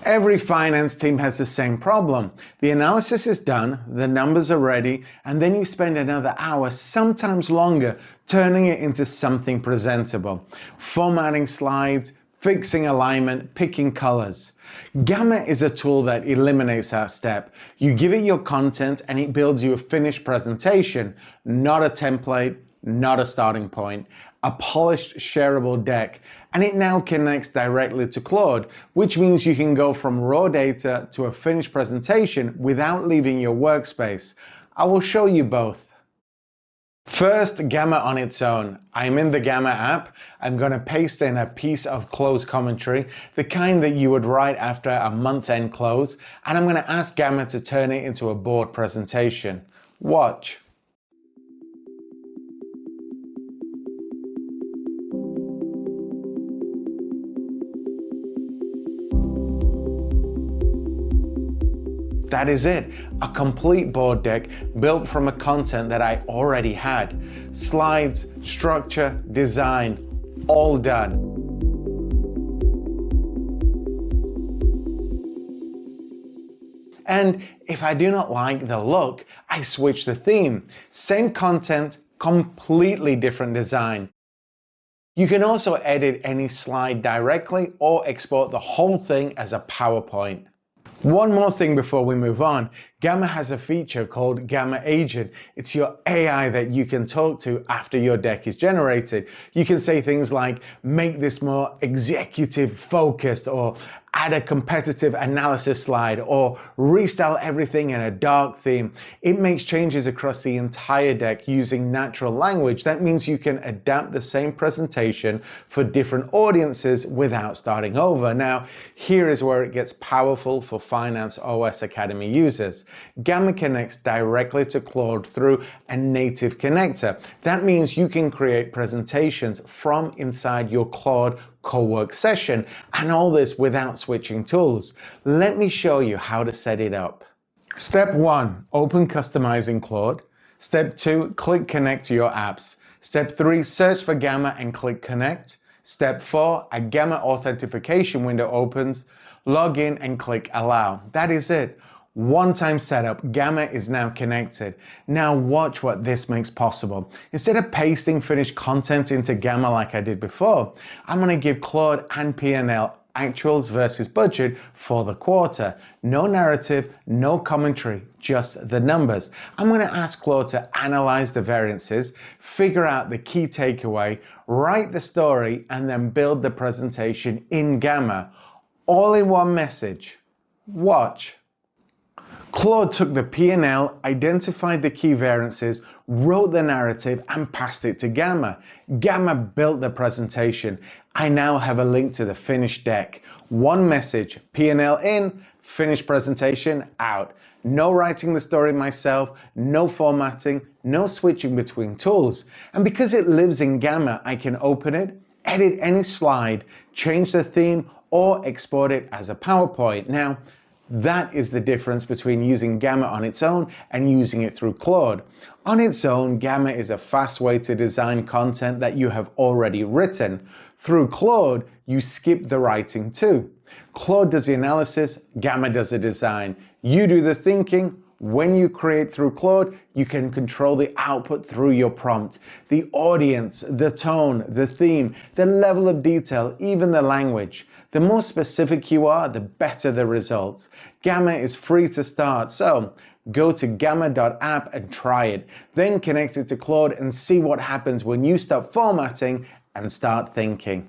Every finance team has the same problem. The analysis is done, the numbers are ready, and then you spend another hour, sometimes longer, turning it into something presentable. Formatting slides, fixing alignment, picking colors. Gamma is a tool that eliminates that step. You give it your content and it builds you a finished presentation, not a template, not a starting point, a polished shareable deck, and it now connects directly to Claude, which means you can go from raw data to a finished presentation without leaving your workspace. I will show you both. First, Gamma on its own. I'm in the Gamma app. I'm going to paste in a piece of close commentary, the kind that you would write after a month-end close, and I'm going to ask Gamma to turn it into a board presentation. Watch. That is it, a complete board deck built from a content that I already had. Slides, structure, design, all done. And if I do not like the look, I switch the theme. Same content, completely different design. You can also edit any slide directly or export the whole thing as a PowerPoint. One more thing before we move on, Gamma has a feature called Gamma Agent. It's your AI that you can talk to after your deck is generated. You can say things like, make this more executive focused, or add a competitive analysis slide, or restyle everything in a dark theme. It makes changes across the entire deck using natural language. That means you can adapt the same presentation for different audiences without starting over. Now, here is where it gets powerful for Finance OS Academy users. Gamma connects directly to Claude through a native connector. That means you can create presentations from inside your Claude co-work session, and all this without switching tools. Let me show you how to set it up. Step 1, open customizing Claude. Step 2, click connect to your apps. Step 3, search for Gamma and click connect. Step 4, a Gamma authentication window opens. Log in and click allow. That is it. One-time setup, Gamma is now connected. Now watch what this makes possible. Instead of pasting finished content into Gamma like I did before, I'm going to give Claude and P&L actuals versus budget for the quarter. No narrative, no commentary, just the numbers. I'm going to ask Claude to analyze the variances, figure out the key takeaway, write the story, and then build the presentation in Gamma. All in one message. Watch. Claude took the P&L, identified the key variances, wrote the narrative, and passed it to Gamma. Gamma built the presentation. I now have a link to the finished deck. One message, P&L in, finished presentation out. No writing the story myself, no formatting, no switching between tools. And because it lives in Gamma, I can open it, edit any slide, change the theme, or export it as a PowerPoint. Now, that is the difference between using Gamma on its own and using it through Claude. On its own, Gamma is a fast way to design content that you have already written. Through Claude, you skip the writing too. Claude does the analysis, Gamma does the design. You do the thinking. When you create through Claude, you can control the output through your prompt. The audience, the tone, the theme, the level of detail, even the language. The more specific you are, the better the results. Gamma is free to start, so go to gamma.app and try it. Then connect it to Claude and see what happens when you stop formatting and start thinking.